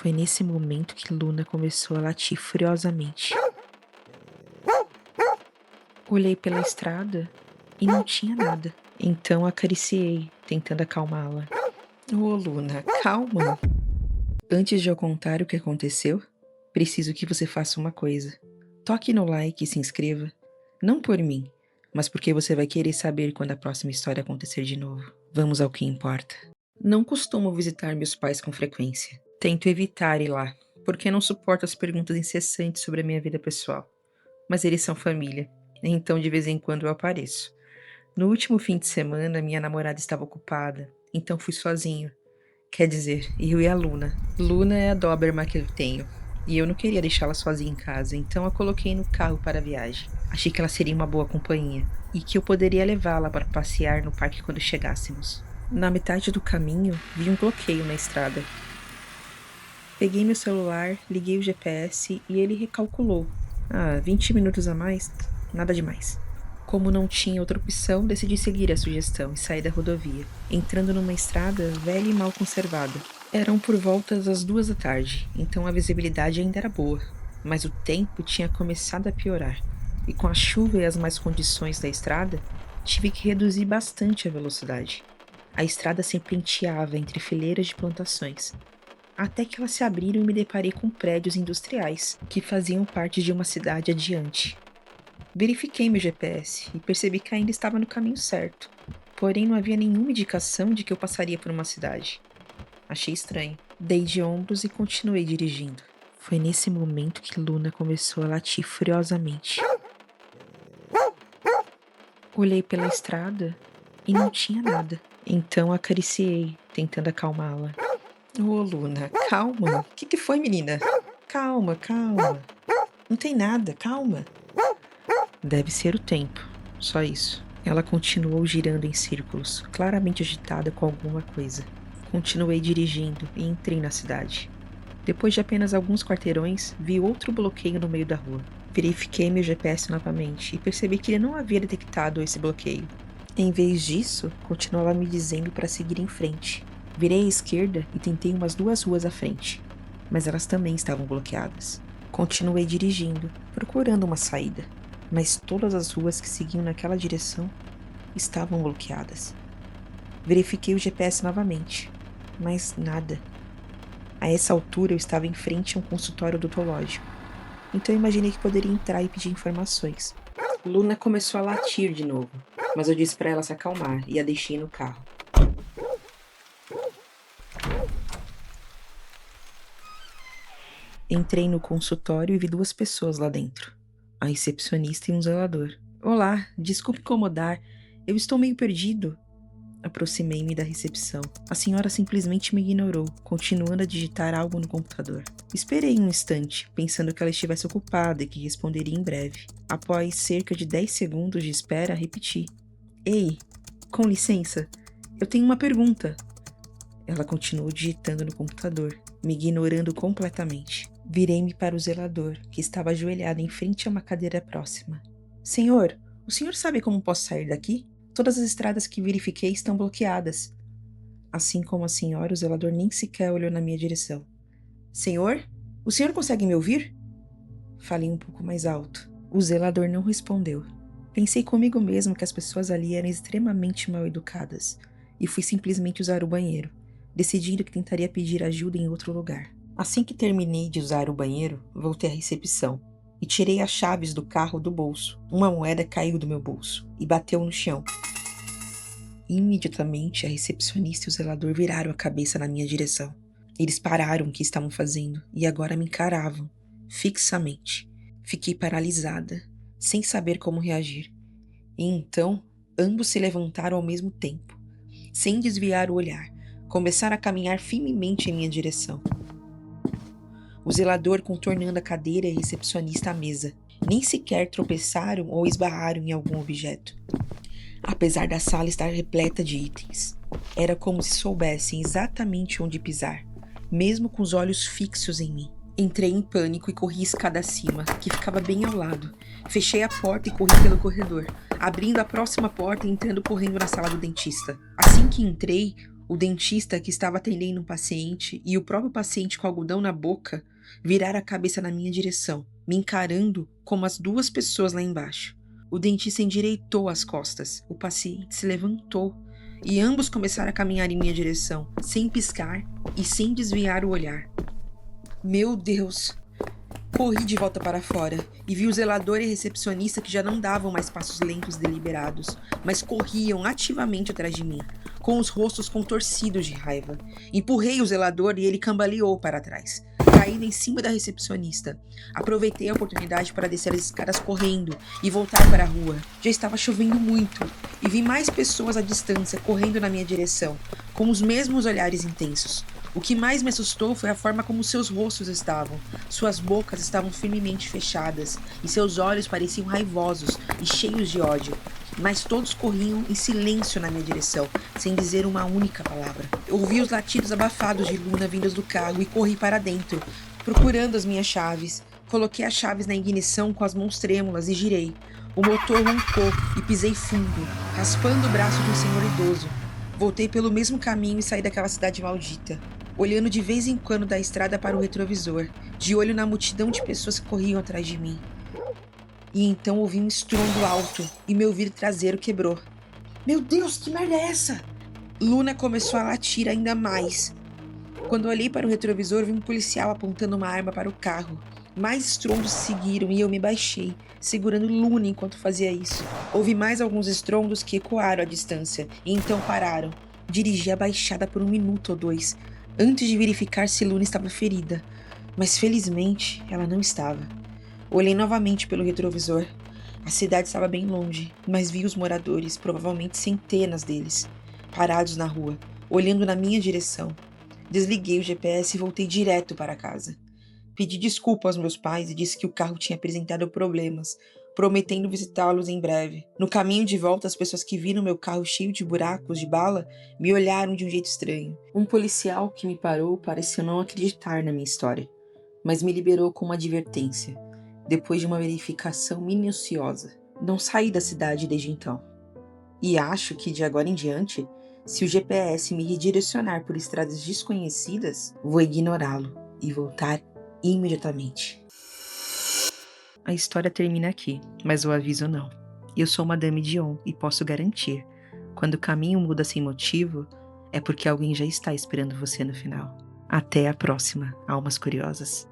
Foi nesse momento que Luna começou a latir furiosamente. Olhei pela estrada e não tinha nada. Então acariciei, tentando acalmá-la. Ô, Luna, calma. Antes de eu contar o que aconteceu, preciso que você faça uma coisa. Toque no like e se inscreva. Não por mim, mas porque você vai querer saber quando a próxima história acontecer de novo. Vamos ao que importa. Não costumo visitar meus pais com frequência. Tento evitar ir lá, porque não suporto as perguntas incessantes sobre a minha vida pessoal. Mas eles são família, então de vez em quando eu apareço. No último fim de semana, minha namorada estava ocupada, então fui sozinho. Quer dizer, eu e a Luna. Luna é a Doberman que eu tenho, e eu não queria deixá-la sozinha em casa, então a coloquei no carro para a viagem. Achei que ela seria uma boa companhia, e que eu poderia levá-la para passear no parque quando chegássemos. Na metade do caminho, vi um bloqueio na estrada. Peguei meu celular, liguei o GPS e ele recalculou. 20 minutos a mais? Nada demais. Como não tinha outra opção, decidi seguir a sugestão e sair da rodovia, entrando numa estrada velha e mal conservada. Eram por volta das 2 da tarde, então a visibilidade ainda era boa, mas o tempo tinha começado a piorar, e com a chuva e as más condições da estrada, tive que reduzir bastante a velocidade. A estrada serpenteava entre fileiras de plantações, até que elas se abriram e me deparei com prédios industriais, que faziam parte de uma cidade adiante. Verifiquei meu GPS e percebi que ainda estava no caminho certo, porém não havia nenhuma indicação de que eu passaria por uma cidade. Achei estranho. Dei de ombros e continuei dirigindo. Foi nesse momento que Luna começou a latir furiosamente. Olhei pela estrada e não tinha nada. Então acariciei, tentando acalmá-la. Ô, Luna, calma. O que foi, menina? Calma, calma. Não tem nada, calma. Deve ser o tempo, só isso. Ela continuou girando em círculos, claramente agitada com alguma coisa. Continuei dirigindo e entrei na cidade. Depois de apenas alguns quarteirões, vi outro bloqueio no meio da rua. Verifiquei meu GPS novamente e percebi que ele não havia detectado esse bloqueio. Em vez disso, continuava me dizendo para seguir em frente. Virei à esquerda e tentei umas 2 ruas à frente, mas elas também estavam bloqueadas. Continuei dirigindo, procurando uma saída, mas todas as ruas que seguiam naquela direção estavam bloqueadas. Verifiquei o GPS novamente, mas nada. A essa altura eu estava em frente a um consultório odontológico, então imaginei que poderia entrar e pedir informações. Luna começou a latir de novo, mas eu disse para ela se acalmar e a deixei no carro. Entrei no consultório e vi 2 pessoas lá dentro. A recepcionista e um zelador. Olá, desculpe incomodar, eu estou meio perdido. Aproximei-me da recepção. A senhora simplesmente me ignorou, continuando a digitar algo no computador. Esperei um instante, pensando que ela estivesse ocupada e que responderia em breve. Após cerca de 10 segundos de espera, repeti. Ei, com licença, eu tenho uma pergunta. Ela continuou digitando no computador, me ignorando completamente. Virei-me para o zelador, que estava ajoelhado em frente a uma cadeira próxima. Senhor, o senhor sabe como posso sair daqui? Todas as estradas que verifiquei estão bloqueadas. Assim como a senhora, o zelador nem sequer olhou na minha direção. Senhor? O senhor consegue me ouvir? Falei um pouco mais alto. O zelador não respondeu. Pensei comigo mesmo que as pessoas ali eram extremamente mal educadas, e fui simplesmente usar o banheiro, decidindo que tentaria pedir ajuda em outro lugar. Assim que terminei de usar o banheiro, voltei à recepção e tirei as chaves do carro do bolso. Uma moeda caiu do meu bolso e bateu no chão. Imediatamente, a recepcionista e o zelador viraram a cabeça na minha direção. Eles pararam o que estavam fazendo e agora me encaravam, fixamente. Fiquei paralisada, sem saber como reagir. E então, ambos se levantaram ao mesmo tempo. Sem desviar o olhar, começaram a caminhar firmemente em minha direção. O zelador contornando a cadeira e a recepcionista à mesa. Nem sequer tropeçaram ou esbarraram em algum objeto. Apesar da sala estar repleta de itens, era como se soubessem exatamente onde pisar, mesmo com os olhos fixos em mim. Entrei em pânico e corri escada acima, que ficava bem ao lado. Fechei a porta e corri pelo corredor, abrindo a próxima porta e entrando correndo na sala do dentista. Assim que entrei, O dentista que estava atendendo um paciente e o próprio paciente com algodão na boca viraram a cabeça na minha direção, me encarando como as duas pessoas lá embaixo. O dentista endireitou as costas, o paciente se levantou e ambos começaram a caminhar em minha direção, sem piscar e sem desviar o olhar. Meu Deus! Corri de volta para fora e vi o zelador e a recepcionista que já não davam mais passos lentos deliberados, mas corriam ativamente atrás de mim, com os rostos contorcidos de raiva. Empurrei o zelador e ele cambaleou para trás, caindo em cima da recepcionista. Aproveitei a oportunidade para descer as escadas correndo e voltar para a rua. Já estava chovendo muito e vi mais pessoas à distância correndo na minha direção, com os mesmos olhares intensos. O que mais me assustou foi a forma como seus rostos estavam. Suas bocas estavam firmemente fechadas e seus olhos pareciam raivosos e cheios de ódio. Mas todos corriam em silêncio na minha direção, sem dizer uma única palavra. Eu ouvi os latidos abafados de Luna vindos do carro e corri para dentro, procurando as minhas chaves. Coloquei as chaves na ignição com as mãos trêmulas e girei. O motor roncou e pisei fundo, raspando o braço de um senhor idoso. Voltei pelo mesmo caminho e saí daquela cidade maldita, olhando de vez em quando da estrada para o retrovisor, de olho na multidão de pessoas que corriam atrás de mim. E então ouvi um estrondo alto e meu vidro traseiro quebrou. Meu Deus, que merda é essa? Luna começou a latir ainda mais. Quando olhei para o retrovisor, vi um policial apontando uma arma para o carro. Mais estrondos seguiram e eu me baixei, segurando Luna enquanto fazia isso. Ouvi mais alguns estrondos que ecoaram à distância e então pararam. Dirigi a baixada por 1 minuto ou 2, antes de verificar se Luna estava ferida. Mas felizmente ela não estava. Olhei novamente pelo retrovisor. A cidade estava bem longe, mas vi os moradores, provavelmente centenas deles, parados na rua, olhando na minha direção. Desliguei o GPS e voltei direto para casa. Pedi desculpa aos meus pais e disse que o carro tinha apresentado problemas, prometendo visitá-los em breve. No caminho de volta, as pessoas que viram meu carro cheio de buracos de bala me olharam de um jeito estranho. Um policial que me parou pareceu não acreditar na minha história, mas me liberou com uma advertência, depois de uma verificação minuciosa. Não saí da cidade desde então. E acho que de agora em diante, se o GPS me redirecionar por estradas desconhecidas, vou ignorá-lo e voltar imediatamente. A história termina aqui, mas o aviso não. Eu sou Madame Dion e posso garantir, quando o caminho muda sem motivo, é porque alguém já está esperando você no final. Até a próxima, almas curiosas.